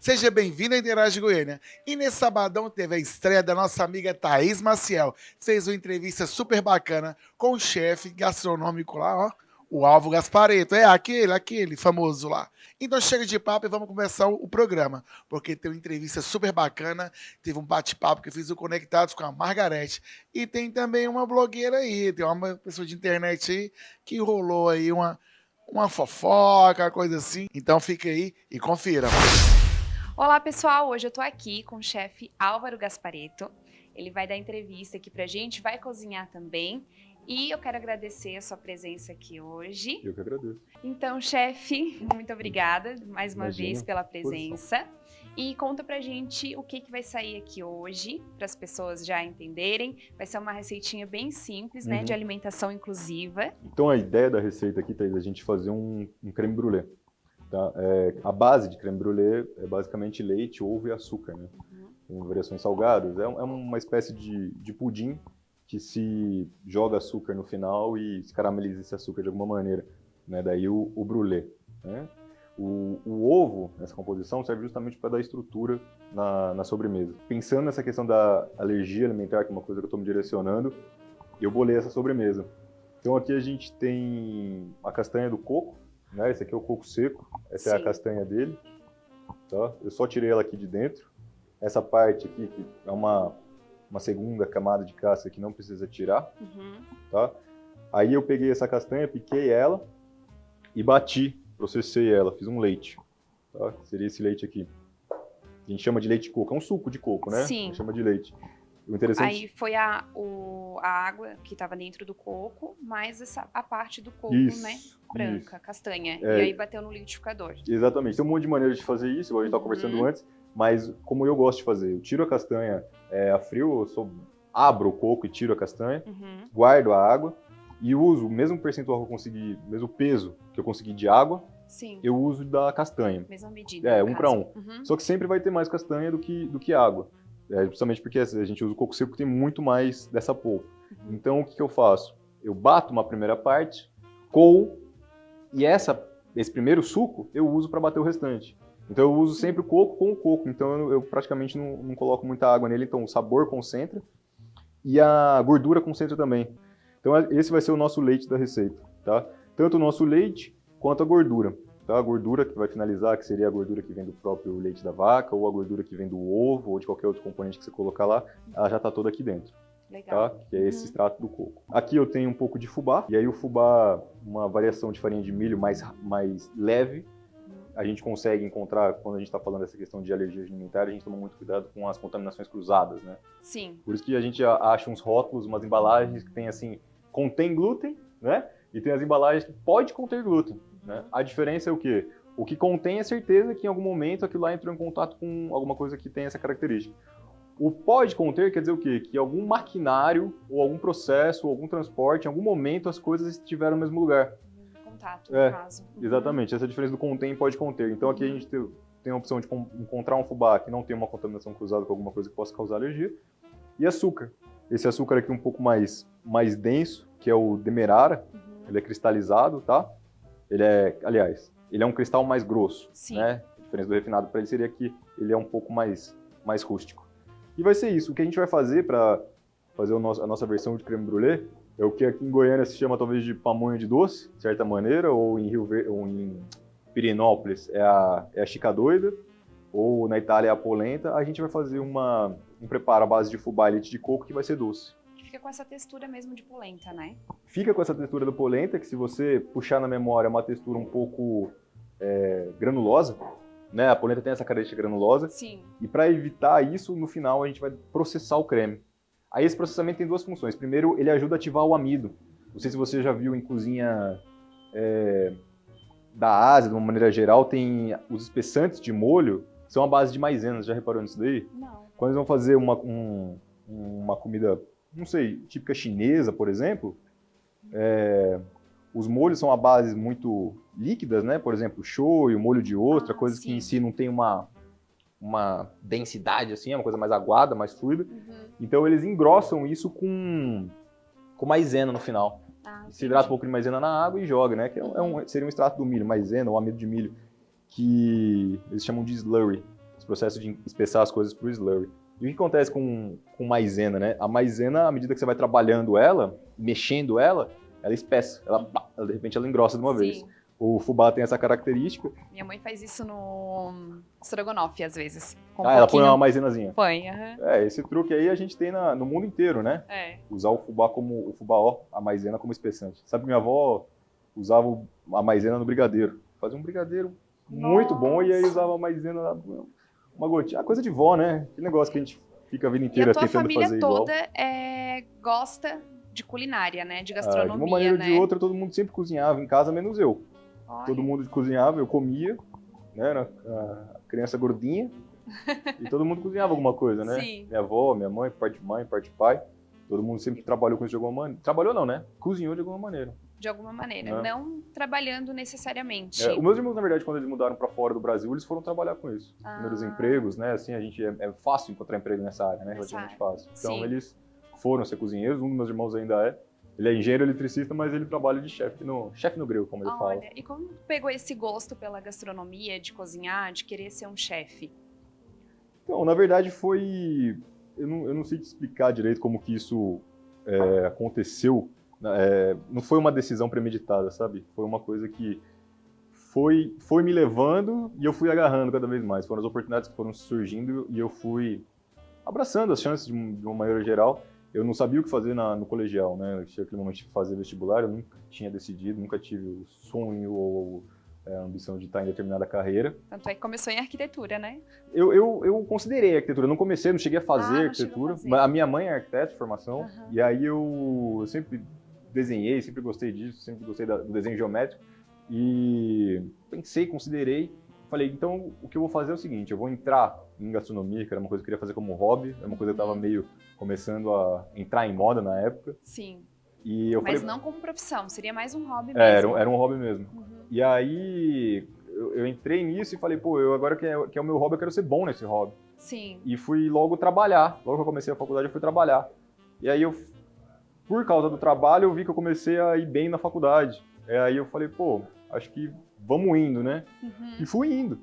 Seja bem-vindo à Interage Goiânia. E nesse sabadão teve a estreia da nossa amiga Thaís Maciel. Fez uma entrevista super bacana com o chefe gastronômico lá, ó, o Álvaro Gasparetto. É aquele famoso lá. Então chega de papo e vamos começar o programa, porque tem uma entrevista super bacana, teve um bate-papo que eu fiz o Conectados com a Margarete. E tem também uma blogueira aí, tem uma pessoa de internet aí que rolou aí uma fofoca, coisa assim. Então fica aí e confira. Olá pessoal, hoje eu tô aqui com o chefe Álvaro Gasparetto. Ele vai dar entrevista aqui pra gente, vai cozinhar também. E eu quero agradecer a sua presença aqui hoje. Eu que agradeço. Então, chefe, muito obrigada mais uma vez pela presença. E conta pra gente o que vai sair aqui hoje, para as pessoas já entenderem. Vai ser uma receitinha bem simples, né, de alimentação inclusiva. Então a ideia da receita aqui, Thaís, é a gente fazer um creme brulee. Tá? A base de creme brulee é basicamente leite, ovo e açúcar, né? Com variações salgadas. É uma espécie de pudim que se joga açúcar no final e se carameliza esse açúcar de alguma maneira, né? Daí o brulee, né? O ovo, nessa composição, serve justamente para dar estrutura na sobremesa. Pensando nessa questão da alergia alimentar, que é uma coisa que eu estou me direcionando, eu bolei essa sobremesa. Então aqui a gente tem a castanha do coco, né? Esse aqui é o coco seco, essa é a castanha dele. Tá? Eu só tirei ela aqui de dentro. Essa parte aqui, que é uma segunda camada de casca que não precisa tirar. Tá? Aí eu peguei essa castanha, piquei ela e bati. Processei ela, fiz um leite, tá? Seria esse leite aqui. A gente chama de leite de coco, é um suco de coco, né? Sim. A gente chama de leite. O interessante... Aí foi a água que estava dentro do coco, mais a parte do coco, né? Branca, castanha. E aí bateu no liquidificador. Exatamente. Tem um monte de maneiras de fazer isso, igual a gente estava conversando antes, mas como eu gosto de fazer, eu tiro a castanha a frio, abro o coco e tiro a castanha, guardo a água, e uso o mesmo percentual que eu consegui, mesmo peso que eu consegui de água, eu uso da castanha. Mesma medida. 1 para 1. Só que sempre vai ter mais castanha do que água. Justamente porque a gente usa o coco seco que tem muito mais dessa polpa. Então o que eu faço? Eu bato uma primeira parte, coo, e esse primeiro suco eu uso para bater o restante. Então eu uso sempre o coco com o coco. Então eu praticamente não coloco muita água nele, então o sabor concentra e a gordura concentra também. Então esse vai ser o nosso leite da receita, tá? Tanto o nosso leite quanto a gordura, tá? A gordura que vai finalizar, que seria a gordura que vem do próprio leite da vaca, ou a gordura que vem do ovo, ou de qualquer outro componente que você colocar lá, ela já está toda aqui dentro. Legal. Tá? Que é esse extrato do coco. Aqui eu tenho um pouco de fubá, e aí o fubá, uma variação de farinha de milho mais leve, a gente consegue encontrar, quando a gente está falando dessa questão de alergia alimentar, a gente toma muito cuidado com as contaminações cruzadas, né? Sim. Por isso que a gente acha uns rótulos, umas embalagens que tem assim, contém glúten, né? E tem as embalagens que pode conter glúten, né? A diferença é o quê? O que contém é certeza que em algum momento aquilo lá entrou em contato com alguma coisa que tem essa característica. O pode conter quer dizer o quê? Que algum maquinário, ou algum processo, ou algum transporte, em algum momento as coisas estiveram no mesmo lugar. Contato, no caso. Exatamente, essa é a diferença do contém e pode conter. Então aqui a gente tem a opção de encontrar um fubá que não tem uma contaminação cruzada com alguma coisa que possa causar alergia. E açúcar. Esse açúcar aqui um pouco mais denso, que é o demerara. Ele é cristalizado, tá? Aliás, ele é um cristal mais grosso, né? A diferença do refinado para ele seria que ele é um pouco mais rústico. E vai ser isso. O que a gente vai fazer para fazer a nossa versão de creme brulee é o que aqui em Goiânia se chama talvez de pamonha de doce, de certa maneira, ou em ou em Pirenópolis é a chica doida, ou na Itália é a polenta. A gente vai fazer um preparo à base de fubá e leite de coco que vai ser doce. Fica com essa textura mesmo de polenta, né? Fica com essa textura da polenta, que se você puxar na memória é uma textura um pouco granulosa, né? A polenta tem essa característica granulosa. Sim. E para evitar isso, no final a gente vai processar o creme. Aí esse processamento tem duas funções. Primeiro, ele ajuda a ativar o amido. Não sei se você já viu em cozinha da Ásia, de uma maneira geral, tem os espessantes de molho, são a base de maisena. Você já reparou nisso daí? Não. Quando eles vão fazer uma comida, não sei, típica chinesa, por exemplo, os molhos são a bases muito líquidas, né? Por exemplo, shoyu, molho de ostra, coisas que em si não tem uma densidade assim, é uma coisa mais aguada, mais fluida. Então eles engrossam isso com maisena no final. Se hidrata um pouco de maisena na água e joga, né? Que seria um extrato do milho, maisena ou amido de milho, que eles chamam de slurry. processo de espessar as coisas para o slurry. E o que acontece com maisena, né? A maisena, à medida que você vai trabalhando ela, mexendo ela espessa, de repente ela engrossa de uma vez. O fubá tem essa característica. Minha mãe faz isso no estrogonofe, às vezes. Ela põe uma maizenazinha. Põe, esse truque aí a gente tem no mundo inteiro, né? Usar o fubá a maisena como espessante. Sabe que minha avó usava a maisena no brigadeiro. Fazia um brigadeiro muito bom e aí usava a maisena, uma gotinha. Coisa de vó, né? Que negócio que a gente fica a vida inteira tentando fazer igual. E a tua família toda gosta de culinária, né? De gastronomia, de uma maneira ou de outra, todo mundo sempre cozinhava em casa, menos eu. Olha. Todo mundo cozinhava, eu comia, né? Era a criança gordinha. E todo mundo cozinhava alguma coisa, né? Sim. Minha avó, minha mãe, parte de mãe, parte de pai. Todo mundo sempre trabalhou com isso de alguma maneira. Trabalhou não, né? Cozinhou de alguma maneira. De alguma maneira, não trabalhando necessariamente. Os meus irmãos, na verdade, quando eles mudaram para fora do Brasil, eles foram trabalhar com isso. Primeiros empregos, né? Assim, a gente é fácil encontrar emprego nessa área, né? Relativamente fácil. Então, eles foram ser cozinheiros. Um dos meus irmãos ainda é. Ele é engenheiro eletricista, mas ele trabalha de chefe no grill, como ele fala. E como tu pegou esse gosto pela gastronomia, de cozinhar, de querer ser um chefe? Então, na verdade, foi... Eu não sei te explicar direito como que isso aconteceu. Não foi uma decisão premeditada, sabe? Foi uma coisa que foi me levando e eu fui agarrando cada vez mais. Foram as oportunidades que foram surgindo e eu fui abraçando as chances de uma maneira geral. Eu não sabia o que fazer no colegial, né? Eu tinha aquele momento de fazer vestibular, eu nunca tinha decidido, nunca tive o sonho ou a ambição de estar em determinada carreira. Tanto é que começou em arquitetura, né? Eu considerei arquitetura, eu não cheguei a fazer arquitetura. A minha mãe é arquiteta de formação, e aí eu sempre desenhei, sempre gostei disso, sempre gostei do desenho geométrico. E pensei, considerei, falei, então o que eu vou fazer é o seguinte, eu vou entrar em gastronomia, que era uma coisa que eu queria fazer como hobby, era uma coisa que eu estava meio começando a entrar em moda na época. Sim. E eu Mas falei, não como profissão, seria mais um hobby mesmo. Era um hobby mesmo. E aí eu entrei nisso e falei, pô, eu agora que é o meu hobby, eu quero ser bom nesse hobby. Sim. E fui logo trabalhar. Logo que eu comecei a faculdade, eu fui trabalhar. E aí por causa do trabalho, eu vi que eu comecei a ir bem na faculdade. Aí eu falei, pô, acho que vamos indo, né? E fui indo,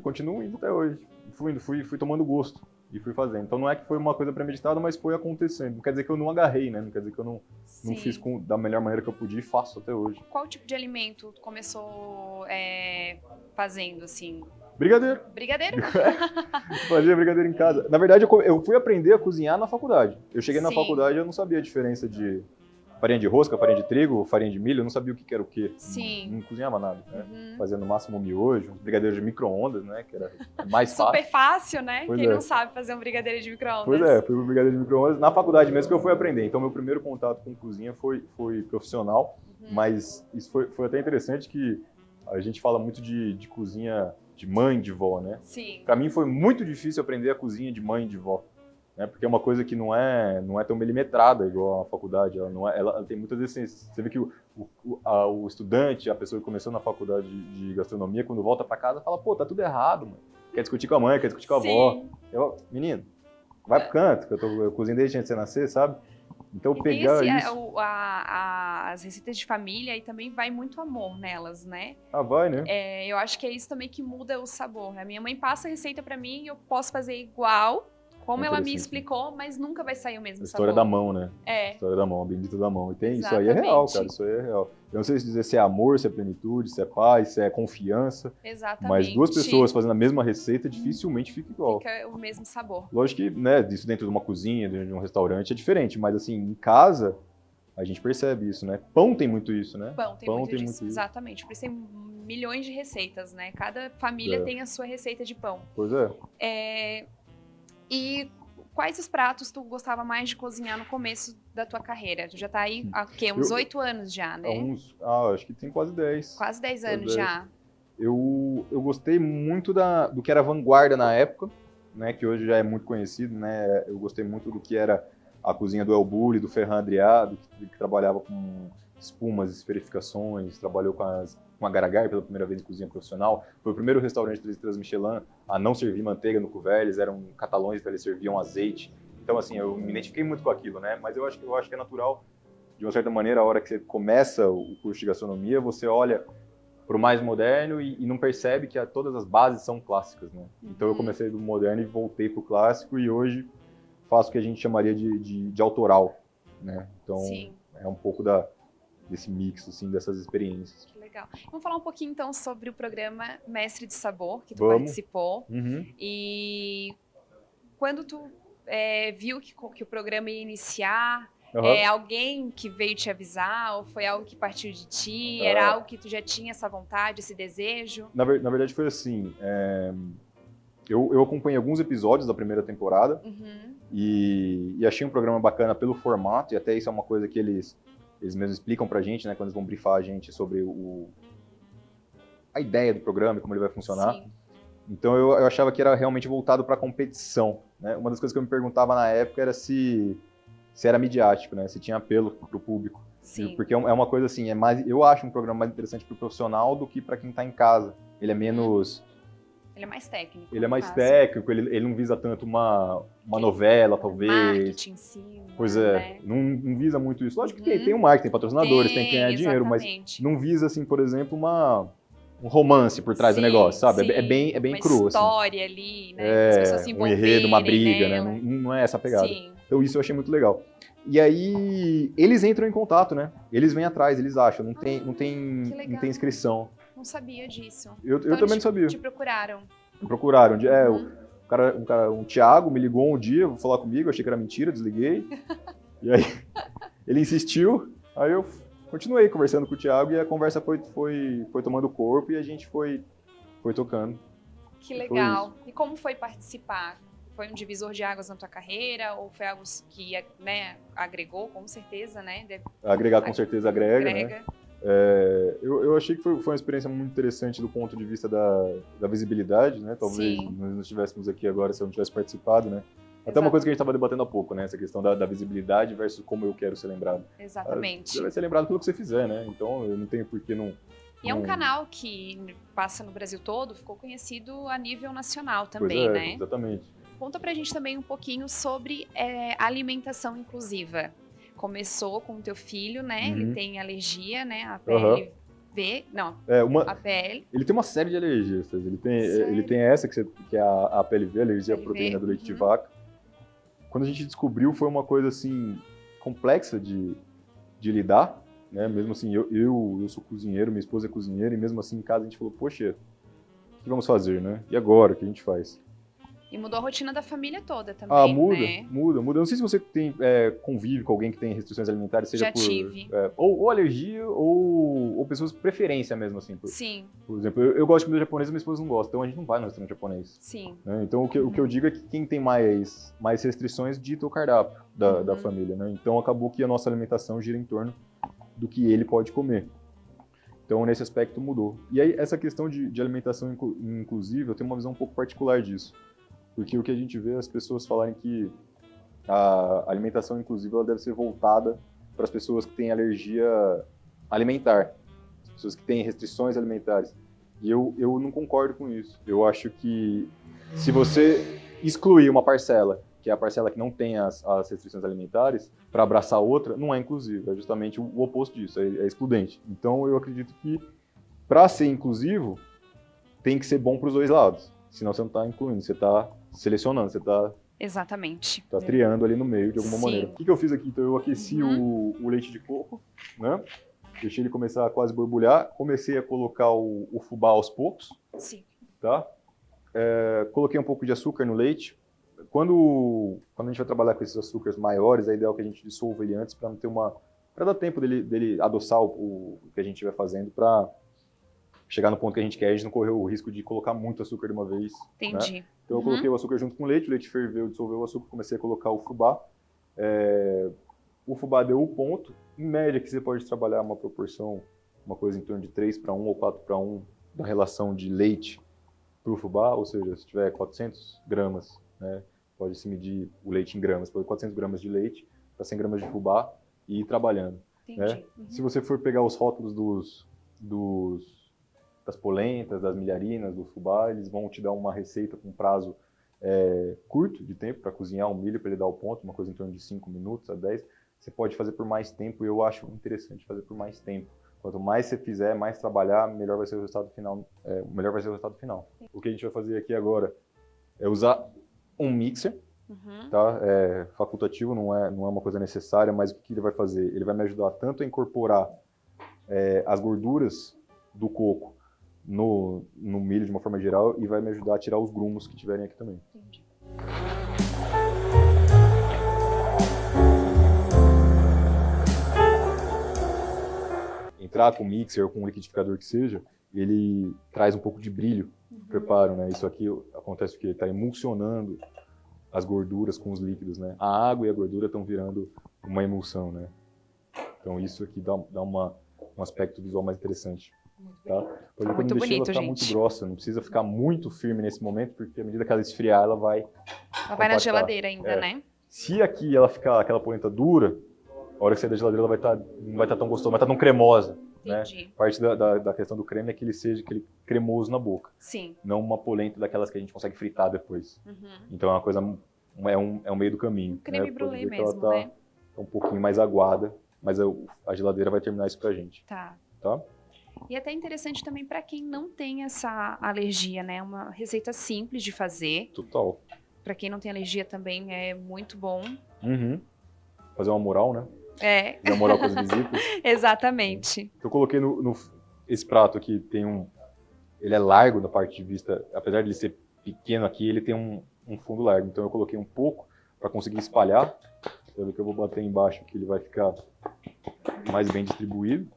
continuo indo até hoje. Fui tomando gosto e fui fazendo. Então não é que foi uma coisa premeditada, mas foi acontecendo. Não quer dizer que eu não agarrei, né? Não quer dizer que eu não fiz da melhor maneira que eu podia e faço até hoje. Qual tipo de alimento tu começou fazendo, assim? Brigadeiro. Brigadeiro? Fazia brigadeiro em casa. Na verdade, eu fui aprender a cozinhar na faculdade. Eu cheguei na faculdade e eu não sabia a diferença de farinha de rosca, farinha de trigo, farinha de milho, eu não sabia o que era o quê. Sim. Não cozinhava nada, né? Fazia no máximo miojo, uns brigadeiros de micro-ondas, né? Que era mais fácil. Super fácil, né? Pois Quem não sabe fazer um brigadeiro de micro-ondas. Pois fui pro brigadeiro de micro-ondas na faculdade mesmo que eu fui aprender. Então, meu primeiro contato com cozinha foi profissional, mas isso foi até interessante que a gente fala muito de cozinha de mãe, de vó, né? Sim. Pra mim foi muito difícil aprender a cozinha de mãe e de vó. Né, porque é uma coisa que não é tão milimetrada igual a faculdade, ela tem muitas essências. Você vê que o estudante, a pessoa que começou na faculdade de gastronomia, quando volta para casa, fala, pô, tá tudo errado, mano. Quer discutir com a mãe, quer discutir com a avó. Menino, vai pro canto, que eu cozinho desde antes de você nascer, sabe? Então pegar isso... as receitas de família e também vai muito amor nelas, né? Vai, né? Eu acho que é isso também que muda o sabor. A minha mãe passa a receita para mim e eu posso fazer igual, como ela me explicou, mas nunca vai sair o mesmo sabor. História da mão, né? História da mão, bendito da mão. E tem isso aí é real, cara, isso aí é real. Eu não sei dizer se é amor, se é plenitude, se é paz, se é confiança. Exatamente. Mas duas pessoas fazendo a mesma receita dificilmente fica igual. Fica o mesmo sabor. Lógico que, né, isso dentro de uma cozinha, dentro de um restaurante é diferente, mas assim, em casa a gente percebe isso, né? Pão tem muito isso, né? Pão tem muito isso. Exatamente. Por isso tem milhões de receitas, né? Cada família tem a sua receita de pão. Pois é. E quais os pratos tu gostava mais de cozinhar no começo da tua carreira? Tu já tá aí há uns 8 anos já, né? Acho que tem quase 10. Quase 10 anos já. Eu gostei muito do que era vanguarda na época, né? Que hoje já é muito conhecido, né? Eu gostei muito do que era a cozinha do El Bulli, do Ferran Adrià, que trabalhava com espumas, esferificações, trabalhou com a Garagai pela primeira vez em cozinha profissional. Foi o primeiro restaurante 3 estrelas Michelin a não servir manteiga no couvé, eles eram catalões, então eles serviam azeite. Então, assim, eu me identifiquei muito com aquilo, né? Mas eu acho que é natural, de uma certa maneira, a hora que você começa o curso de gastronomia, você olha pro mais moderno e não percebe que todas as bases são clássicas, né? Então eu comecei do moderno e voltei pro clássico e hoje faço o que a gente chamaria de autoral, né? Então Sim. é um pouco desse mix, assim, dessas experiências. Que legal. Vamos falar um pouquinho então sobre o programa Mestre de Sabor, que tu Vamos. participou. Uhum. E quando tu viu que o programa ia iniciar, Uhum. alguém que veio te avisar ou foi algo que partiu de ti? Era algo que tu já tinha essa vontade, esse desejo? Na verdade foi assim, eu acompanhei alguns episódios da primeira temporada e achei um programa bacana pelo formato, e até isso é uma coisa que eles mesmos explicam pra gente, né, quando eles vão brifar a gente sobre a ideia do programa e como ele vai funcionar. Sim. Então eu achava que era realmente voltado para competição, né? Uma das coisas que eu me perguntava na época era se era midiático, né? Se tinha apelo para o público. Sim. Porque é uma coisa assim, eu acho um programa mais interessante para o profissional do que para quem está em casa. Ele é menos... Ele é mais técnico. Ele é mais técnico, ele não visa tanto uma novela, talvez. Marketing em cima, Pois é, né? não visa muito isso. Lógico que tem um marketing, tem patrocinadores, tem que ganhar dinheiro, mas exatamente. não visa, assim, por exemplo, um romance por trás do negócio, sabe? Sim. É bem uma cru, assim. história ali, né? As pessoas se Um enredo, uma briga, envolverem, né? Não é essa a pegada. Sim. Então isso eu achei muito legal. E aí, eles entram em contato, né? Eles vêm atrás, eles acham, não tem inscrição. Não sabia disso. Eu Então, também não sabia. Te procuraram. Procuraram. Um Thiago me ligou um dia, vou falar comigo, achei que era mentira, desliguei. E aí, ele insistiu, aí eu continuei conversando com o Thiago e a conversa foi tomando corpo e a gente foi tocando. Que legal. E como foi participar? Foi um divisor de águas na tua carreira ou foi algo que, né, agregou, com certeza, né? Agregar com certeza agrega. Né? Eu achei que foi uma experiência muito interessante do ponto de vista da visibilidade, né? Talvez Sim. nós não estivéssemos aqui agora se eu não tivesse participado, né? Até Exato. uma coisa que a gente estava debatendo há pouco, né? Essa questão da visibilidade versus como eu quero ser lembrado. Exatamente. Você vai ser lembrado pelo que você fizer, né? Então eu não tenho por que não... E é um canal que passa no Brasil todo, ficou conhecido a nível nacional também, Pois é, né? Exatamente. Conta pra gente também um pouquinho sobre alimentação inclusiva. Começou com o teu filho, né? Ele tem alergia, né? A PLV, não, a PL. Ele tem uma série de alergias. Ele tem essa que é a PLV, alergia à proteína do leite de vaca. Quando a gente descobriu, foi uma coisa assim complexa de lidar, né? Mesmo assim, eu sou cozinheiro, minha esposa é cozinheira, e mesmo assim em casa a gente falou, poxa, o que vamos fazer, né? E agora, o que a gente faz? E mudou a rotina da família toda também, muda. Eu não sei se você convive com alguém que tem restrições alimentares, seja tive. Ou alergia, ou pessoas de preferência mesmo, assim. Sim. Por exemplo, eu gosto de comida japonesa, minha esposa não gosta, então a gente não vai no restaurante japonês. Sim. Né? Então o que eu digo é que quem tem mais restrições dita o cardápio da família, né? Então acabou que a nossa alimentação gira em torno do que ele pode comer. Então, nesse aspecto, mudou. E aí, essa questão de alimentação inclusiva, eu tenho uma visão um pouco particular disso. Porque o que a gente vê é as pessoas falarem que a alimentação inclusiva ela deve ser voltada para as pessoas que têm alergia alimentar, as pessoas que têm restrições alimentares. E eu não concordo com isso. Eu acho que se você excluir uma parcela, que é a parcela que não tem as restrições alimentares, para abraçar outra, não é inclusiva. É justamente o oposto disso, é excludente. Então eu acredito que para ser inclusivo, tem que ser bom para os dois lados. Senão você não está incluindo, você está selecionando, você está Exatamente. Tá triando ali no meio de alguma maneira. O que eu fiz aqui? Então eu aqueci o leite de coco, né? Deixei ele começar a quase borbulhar. Comecei a colocar o fubá aos poucos. Sim. Tá? Coloquei um pouco de açúcar no leite. Quando a gente vai trabalhar com esses açúcares maiores, é ideal que a gente dissolva ele antes para não ter para dar tempo dele adoçar o que a gente estiver fazendo para chegar no ponto que a gente quer, a gente não correr o risco de colocar muito açúcar de uma vez. Entendi. Né? Então eu coloquei o açúcar junto com o leite ferveu, dissolveu o açúcar, comecei a colocar o fubá. O fubá deu o ponto, em média que você pode trabalhar uma proporção, uma coisa em torno de 3:1 ou 4:1 da relação de leite para o fubá, ou seja, se tiver 400 gramas, né, pode se medir o leite em gramas, pode 400 gramas de leite para 100 gramas de fubá e ir trabalhando. Né? Se você for pegar os rótulos das polentas, das milharinas, do fubá, eles vão te dar uma receita com prazo curto de tempo para cozinhar o milho, para ele dar o ponto, uma coisa em torno de 5 minutos a 10. Você pode fazer por mais tempo, e eu acho interessante fazer por mais tempo, Quanto mais você fizer, mais trabalhar, melhor vai ser o resultado final. Melhor vai ser o resultado final. O que a gente vai fazer aqui agora é usar um mixer, tá? É facultativo, não é uma coisa necessária, mas o que ele vai fazer? Ele vai me ajudar tanto a incorporar as gorduras do coco no milho de uma forma geral e vai me ajudar a tirar os grumos que tiverem aqui também. Entendi. Entrar com mixer ou com um liquidificador que seja, ele traz um pouco de brilho no preparo, né? Isso aqui acontece porque ele está emulsionando as gorduras com os líquidos, né? A água e a gordura estão virando uma emulsão, né? Então isso aqui dá um aspecto visual mais interessante. Tá? Pode Muito deixar bonito, ela ficar gente. muito grossa, não precisa ficar muito firme nesse momento, porque à medida que ela esfriar, ela vai Ela vai na compactar. geladeira ainda, né? Se aqui ela ficar aquela polenta dura, a hora que sair da geladeira ela não vai estar tão gostosa, não vai estar tão cremosa. Entendi. Né? Parte da questão do creme é que ele seja aquele cremoso na boca. Sim. Não uma polenta daquelas que a gente consegue fritar depois. Então é uma coisa, é um meio do caminho. Creme né? brulee Pode ver que mesmo, ela né? tá um pouquinho mais aguada, mas a geladeira vai terminar isso pra gente. Tá. Tá? E é até interessante também para quem não tem essa alergia, né? Uma receita simples de fazer. Total. Para quem não tem alergia também é muito bom. Fazer uma moral, né? É. Fazer uma moral com as visitas. Exatamente. Eu coloquei esse prato aqui, ele é largo da parte de vista, apesar de ele ser pequeno aqui, ele tem um fundo largo. Então eu coloquei um pouco para conseguir espalhar. Pelo que eu vou bater embaixo aqui, ele vai ficar mais bem distribuído.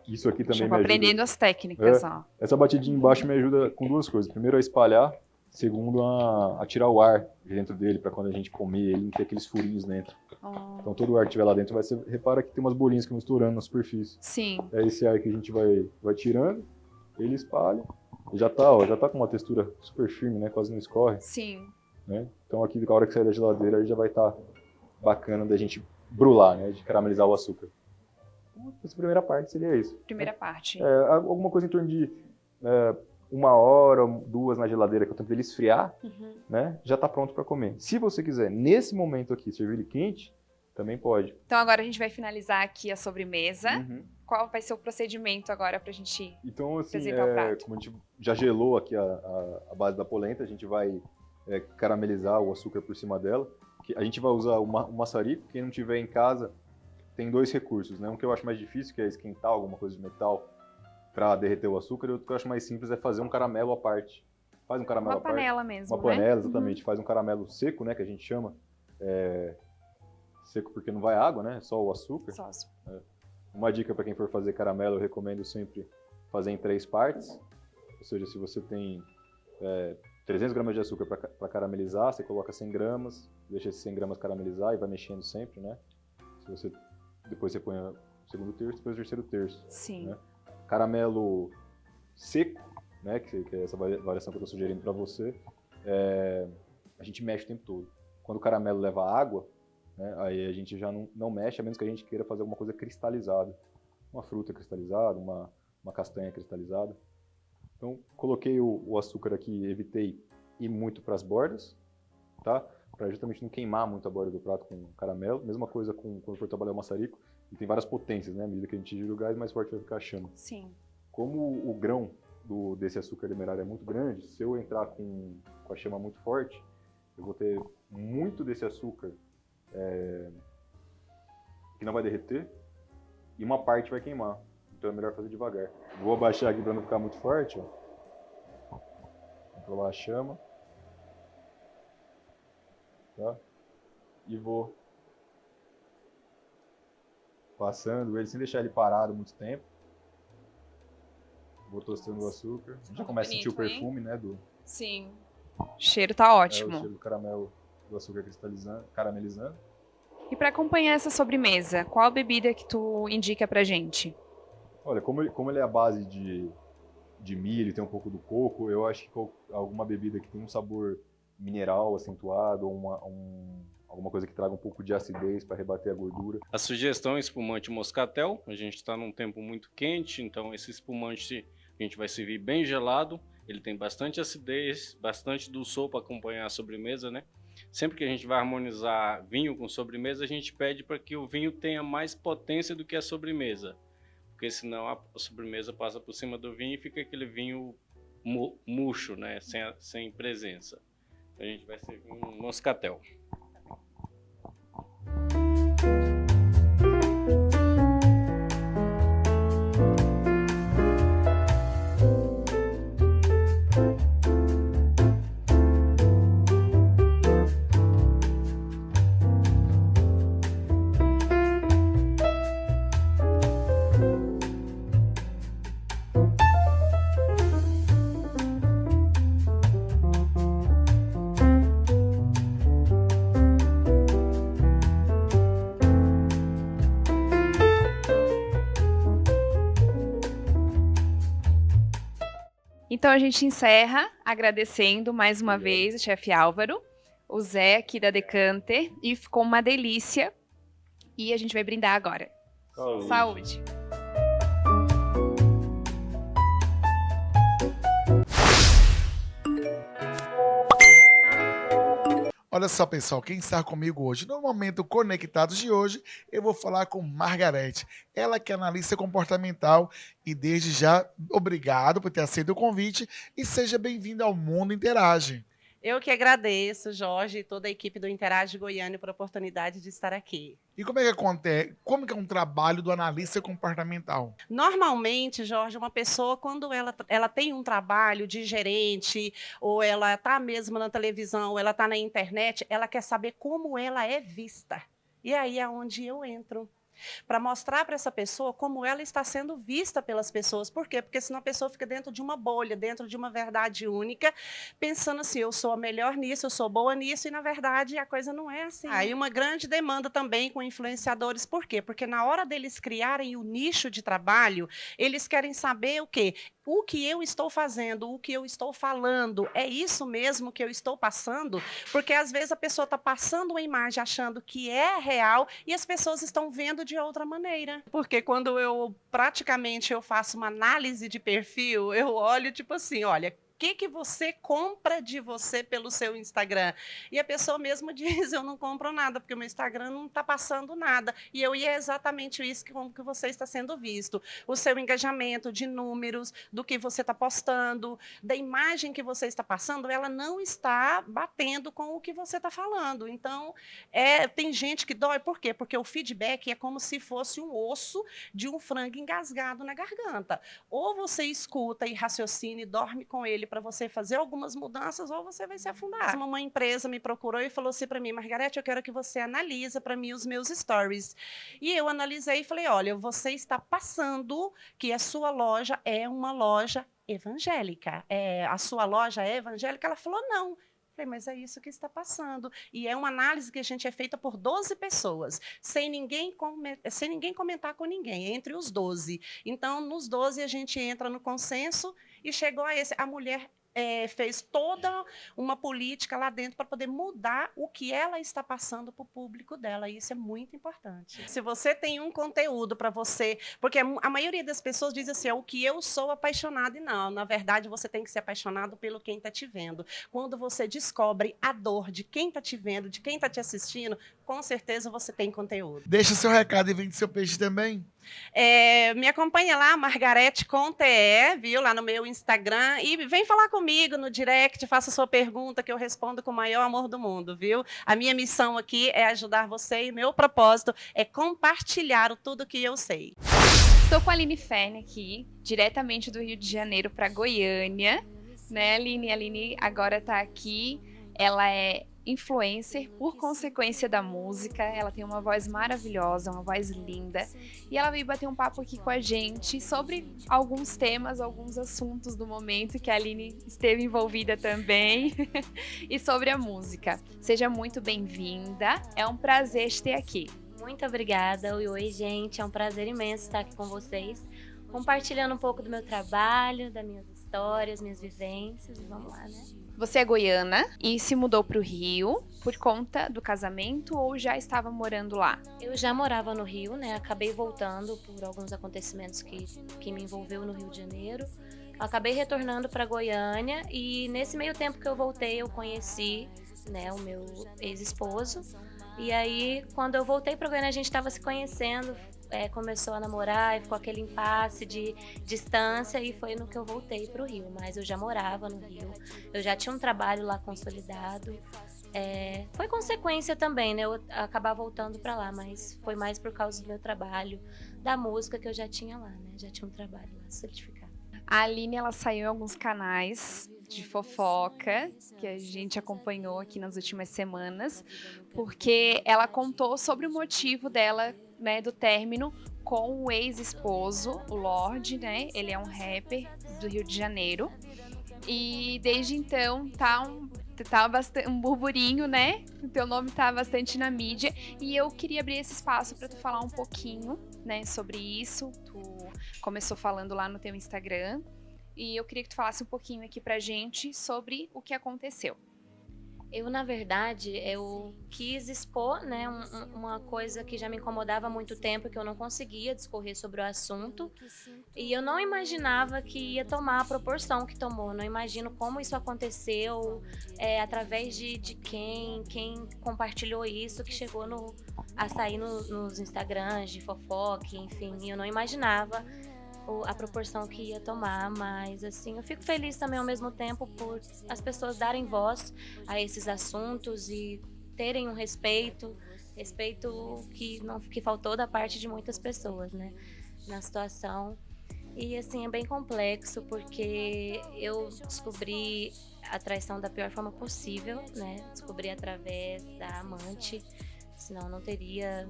Isso aqui também Já me vou ajuda. aprendendo as técnicas, ó. Essa batidinha embaixo me ajuda com duas coisas. Primeiro, a espalhar. Segundo, a tirar o ar de dentro dele, para quando a gente comer ele não ter aqueles furinhos dentro. Então todo o ar que estiver lá dentro repara que tem umas bolinhas que vão estourando na superfície. Sim. É esse ar que a gente vai tirando, ele espalha. E já tá com uma textura super firme, né? Quase não escorre. Sim. Né? Então aqui, na hora que sair da geladeira, ele já vai estar bacana da gente brular, né? De caramelizar o açúcar. Então, essa primeira parte seria isso. Primeira parte. Alguma coisa em torno de 1 hora, 2 na geladeira, que é o tempo dele esfriar, né? Já está pronto para comer. Se você quiser, nesse momento aqui, servir ele quente, também pode. Então agora a gente vai finalizar aqui a sobremesa. Qual vai ser o procedimento agora pra gente apresentar o prato? Como a gente já gelou aqui a base da polenta, a gente vai caramelizar o açúcar por cima dela. A gente vai usar o maçarico. Quem não tiver em casa, tem 2 recursos, né? Um que eu acho mais difícil, que é esquentar alguma coisa de metal para derreter o açúcar, e outro que eu acho mais simples é fazer um caramelo à parte. Faz um caramelo à parte. Uma panela mesmo, Uma panela, exatamente. Faz um caramelo seco, né, que a gente chama. Seco porque não vai água, né? Só o açúcar. Só açúcar. Uma dica para quem for fazer caramelo, eu recomendo sempre fazer em 3 partes. Ou seja, se você tem 300 gramas de açúcar para caramelizar, você coloca 100 gramas, deixa esses 100 gramas caramelizar e vai mexendo sempre, né? Depois você põe o segundo terço, depois o terceiro terço. Sim. Né? Caramelo seco, né, que é essa variação que eu estou sugerindo para você, a gente mexe o tempo todo. Quando o caramelo leva água, né, aí a gente já não mexe, a menos que a gente queira fazer alguma coisa cristalizada. Uma fruta cristalizada, uma castanha cristalizada. Então, coloquei o açúcar aqui, evitei ir muito para as bordas, tá? Para justamente não queimar muito a borda do prato com caramelo. Mesma coisa quando for trabalhar o maçarico. E tem várias potências, né? À medida que a gente gira o gás, mais forte vai ficar a chama. Sim. Como o grão desse açúcar demerara é muito grande, se eu entrar com a chama muito forte, eu vou ter muito desse açúcar que não vai derreter e uma parte vai queimar. Então é melhor fazer devagar. Vou abaixar aqui para não ficar muito forte. Ó. Controlar a chama. Tá? E vou passando ele sem deixar ele parado muito tempo. Vou tostando o açúcar. A gente já começa a sentir o perfume, né? Sim. O cheiro tá ótimo. O cheiro do caramelo, do açúcar caramelizando. E para acompanhar essa sobremesa, qual a bebida que tu indica pra gente? Olha, como ele é a base de milho, tem um pouco do coco, eu acho que alguma bebida que tem um sabor mineral acentuado, ou alguma coisa que traga um pouco de acidez para rebater a gordura. A sugestão é espumante moscatel. A gente está num tempo muito quente, então esse espumante a gente vai servir bem gelado. Ele tem bastante acidez, bastante dulçor para acompanhar a sobremesa, né? sempre que a gente vai harmonizar vinho com sobremesa, a gente pede para que o vinho tenha mais potência do que a sobremesa, porque senão a sobremesa passa por cima do vinho e fica aquele vinho murcho, né? Sem presença. A gente vai servir um moscatel. Então a gente encerra agradecendo mais uma vez o chefe Álvaro, o Zé aqui da Decanter, e ficou uma delícia. E a gente vai brindar agora. Saúde! Olha só, pessoal, quem está comigo hoje? No Momento Conectados de hoje, eu vou falar com Margarete. Ela que é analista comportamental e desde já, obrigado por ter aceito o convite e seja bem-vinda ao Mundo Interage. Eu que agradeço, Jorge, e toda a equipe do Interage Goiânia por a oportunidade de estar aqui. E como é que acontece? Como que é um trabalho do analista comportamental? Normalmente, Jorge, uma pessoa, quando ela tem um trabalho de gerente, ou ela está mesmo na televisão, ou ela está na internet, ela quer saber como ela é vista. E aí é onde eu entro. Para mostrar para essa pessoa como ela está sendo vista pelas pessoas. Por quê? Porque senão a pessoa fica dentro de uma bolha, dentro de uma verdade única, pensando assim, eu sou a melhor nisso, eu sou boa nisso, e na verdade a coisa não é assim. Aí uma grande demanda também com influenciadores. Por quê? Porque na hora deles criarem o nicho de trabalho, eles querem saber o quê? O que eu estou fazendo, o que eu estou falando, é isso mesmo que eu estou passando? Porque às vezes a pessoa está passando uma imagem achando que é real e as pessoas estão vendo de outra maneira. Porque quando eu faço uma análise de perfil, eu olho tipo assim, olha, o que você compra de você pelo seu Instagram? E a pessoa mesmo diz, eu não compro nada, porque o meu Instagram não está passando nada. E é exatamente isso como que você está sendo visto. O seu engajamento de números, do que você está postando, da imagem que você está passando, ela não está batendo com o que você está falando. Então, tem gente que dói. Por quê? Porque o feedback é como se fosse um osso de um frango engasgado na garganta. Ou você escuta e raciocina e dorme com ele para você fazer algumas mudanças, ou você vai se afundar. Uma empresa me procurou e falou assim para mim, Margarete, eu quero que você analisa para mim os meus stories. E eu analisei e falei, olha, você está passando que a sua loja é uma loja evangélica. A sua loja é evangélica? Ela falou, não. Falei, mas é isso que está passando. E é uma análise que a gente é feita por 12 pessoas, sem ninguém comentar com ninguém, entre os 12. Então, nos 12, a gente entra no consenso e chegou a esse. A mulher fez toda uma política lá dentro para poder mudar o que ela está passando para o público dela. E isso é muito importante. Se você tem um conteúdo para você... Porque a maioria das pessoas diz assim, o que eu sou apaixonado. E não, na verdade, você tem que ser apaixonado pelo quem está te vendo. Quando você descobre a dor de quem está te vendo, de quem está te assistindo, com certeza você tem conteúdo. Deixa seu recado e vende seu peixe também. Me acompanha lá, Margarete com TE, viu? Lá no meu Instagram. E vem falar comigo no direct, faça sua pergunta que eu respondo com o maior amor do mundo, viu? A minha missão aqui é ajudar você e meu propósito é compartilhar tudo que eu sei. Estou com a Aline Ferne aqui, diretamente do Rio de Janeiro para Goiânia. Né, Aline? A Aline agora está aqui. Ela é influencer por consequência da música, ela tem uma voz maravilhosa, uma voz linda, e ela veio bater um papo aqui com a gente sobre alguns temas, alguns assuntos do momento que a Aline esteve envolvida também, e sobre a música. Seja muito bem-vinda, é um prazer te ter aqui. Muito obrigada, oi gente, é um prazer imenso estar aqui com vocês, compartilhando um pouco do meu trabalho, das minhas histórias, minhas vivências, e vamos lá, né? Você é goiana e se mudou para o Rio por conta do casamento ou já estava morando lá? Eu já morava no Rio, né? Acabei voltando por alguns acontecimentos que me envolveu no Rio de Janeiro. Acabei retornando para Goiânia e nesse meio tempo que eu voltei eu conheci né, o meu ex-esposo. E aí, quando eu voltei para Goiânia, a gente estava se conhecendo, começou a namorar, e ficou aquele impasse de distância, e foi no que eu voltei para o Rio. Mas eu já morava no Rio, eu já tinha um trabalho lá consolidado. Foi consequência também, né, eu acabar voltando para lá, mas foi mais por causa do meu trabalho, da música que eu já tinha lá, né, já tinha um trabalho lá certificado. A Aline, ela saiu em alguns canais de fofoca, que a gente acompanhou aqui nas últimas semanas, porque ela contou sobre o motivo dela, né, do término com o ex-esposo, o Lorde, né? Ele é um rapper do Rio de Janeiro. E desde então tá um burburinho, né? O teu nome tá bastante na mídia. E eu queria abrir esse espaço para tu falar um pouquinho, né, sobre isso. Tu começou falando lá no teu Instagram. E eu queria que tu falasse um pouquinho aqui pra gente sobre o que aconteceu. Eu, na verdade, eu quis expor, né, uma coisa que já me incomodava há muito tempo, que eu não conseguia discorrer sobre o assunto, e eu não imaginava que ia tomar a proporção que tomou. Não imagino como isso aconteceu, através de quem compartilhou isso, que chegou a sair nos Instagrams de fofoca, enfim, eu não imaginava a proporção que ia tomar, mas assim, eu fico feliz também ao mesmo tempo por as pessoas darem voz a esses assuntos e terem um respeito que faltou da parte de muitas pessoas, né, na situação. E assim, é bem complexo, porque eu descobri a traição da pior forma possível, né, descobri através da amante. Senão não teria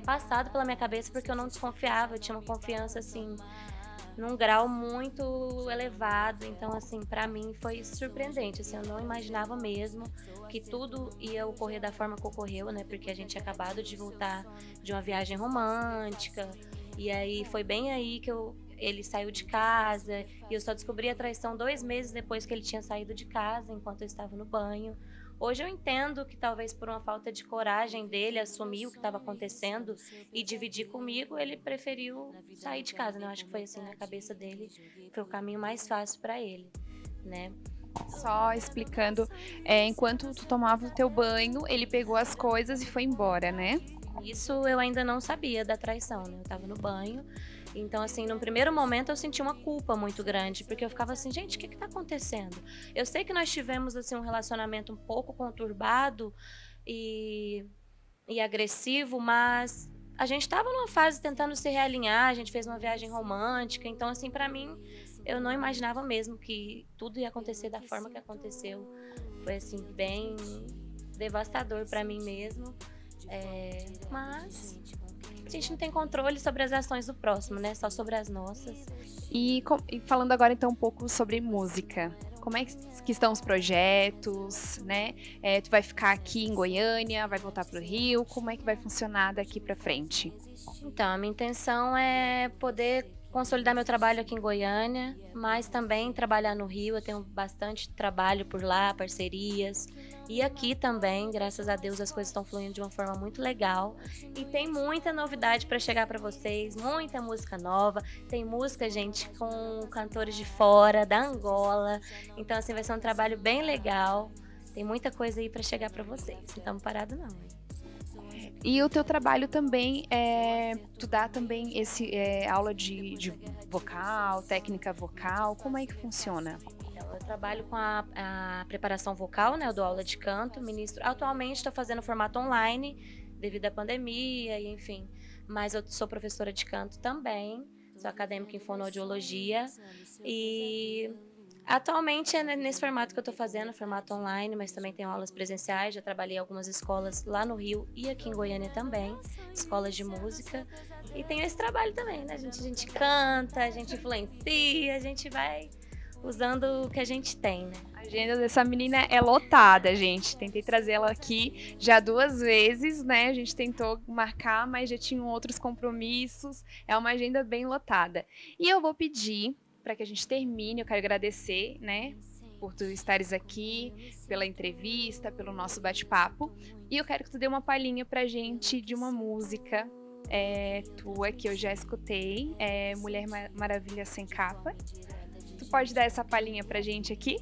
passado pela minha cabeça, porque eu não desconfiava, eu tinha uma confiança assim num grau muito elevado. Então assim, para mim foi surpreendente, assim, eu não imaginava mesmo que tudo ia ocorrer da forma que ocorreu, né? Porque a gente tinha acabado de voltar de uma viagem romântica, e aí foi bem aí que ele saiu de casa, e eu só descobri a traição 2 meses depois que ele tinha saído de casa, enquanto eu estava no banho. Hoje eu entendo que talvez por uma falta de coragem dele assumir o que estava acontecendo e dividir comigo, ele preferiu sair de casa, né? Eu acho que foi assim na cabeça dele, foi o caminho mais fácil para ele, né? Só explicando, enquanto tu tomava o teu banho, ele pegou as coisas e foi embora, né? Isso eu ainda não sabia da traição, né? Eu tava no banho. Então, assim, no primeiro momento eu senti uma culpa muito grande, porque eu ficava assim, gente, o que tá acontecendo? Eu sei que nós tivemos, assim, um relacionamento um pouco conturbado e agressivo, mas a gente tava numa fase tentando se realinhar, a gente fez uma viagem romântica, então, assim, pra mim, eu não imaginava mesmo que tudo ia acontecer da forma que aconteceu. Foi, assim, bem devastador pra mim mesmo, mas a gente não tem controle sobre as ações do próximo, né? Só sobre as nossas. E falando agora então um pouco sobre música. Como é que estão os projetos, né? Tu vai ficar aqui em Goiânia, vai voltar para o Rio? Como é que vai funcionar daqui para frente? Então, a minha intenção é poder consolidar meu trabalho aqui em Goiânia, mas também trabalhar no Rio. Eu tenho bastante trabalho por lá, parcerias. E aqui também, graças a Deus, as coisas estão fluindo de uma forma muito legal. E tem muita novidade para chegar para vocês, muita música nova. Tem música, gente, com cantores de fora, da Angola. Então, assim, vai ser um trabalho bem legal. Tem muita coisa aí para chegar para vocês. Não estamos parados, não. E o teu trabalho também, tu dá também aula de vocal, técnica vocal, como é que funciona? Eu trabalho com a preparação vocal, né? Eu dou aula de canto, ministro. Atualmente estou fazendo formato online, devido à pandemia, e enfim. Mas eu sou professora de canto também, sou acadêmica em fonoaudiologia. E atualmente é nesse formato que eu estou fazendo, formato online, mas também tenho aulas presenciais. Já trabalhei em algumas escolas lá no Rio e aqui em Goiânia também, escolas de música. E tenho esse trabalho também, né? A gente canta, a gente influencia, a gente vai usando o que a gente tem, né? A agenda dessa menina é lotada, gente. Tentei trazer ela aqui já 2 vezes, né? A gente tentou marcar, mas já tinham outros compromissos. É uma agenda bem lotada. E eu vou pedir para que a gente termine. Eu quero agradecer, né, por tu estares aqui, pela entrevista, pelo nosso bate-papo. E eu quero que tu dê uma palhinha pra gente de uma música tua que eu já escutei, Mulher Maravilha Sem Capa. Tu pode dar essa palhinha pra gente aqui?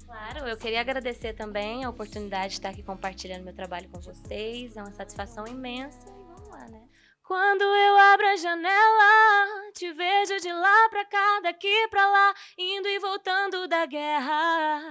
Claro, eu queria agradecer também a oportunidade de estar aqui compartilhando meu trabalho com vocês. É uma satisfação imensa. E vamos lá, né? Quando eu abro a janela, te vejo de lá pra cá, daqui pra lá, indo e voltando da guerra.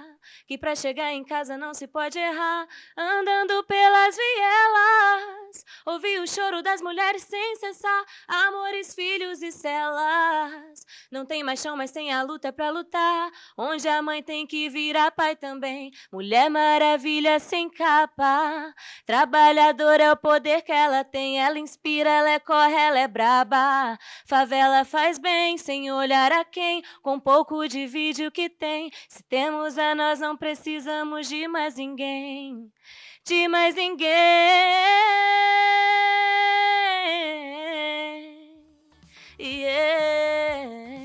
Que pra chegar em casa não se pode errar, andando pelas vielas. Ouvi o choro das mulheres sem cessar, amores, filhos e celas. Não tem mais chão, mas tem a luta pra lutar, onde a mãe tem que virar pai também. Mulher maravilha sem capa, trabalhadora é o poder que ela tem, ela inspira, ela corre, ela é braba. Favela faz bem, sem olhar a quem, com pouco divide o que tem. Se temos a nós, não precisamos de mais ninguém. De mais ninguém. Yeah.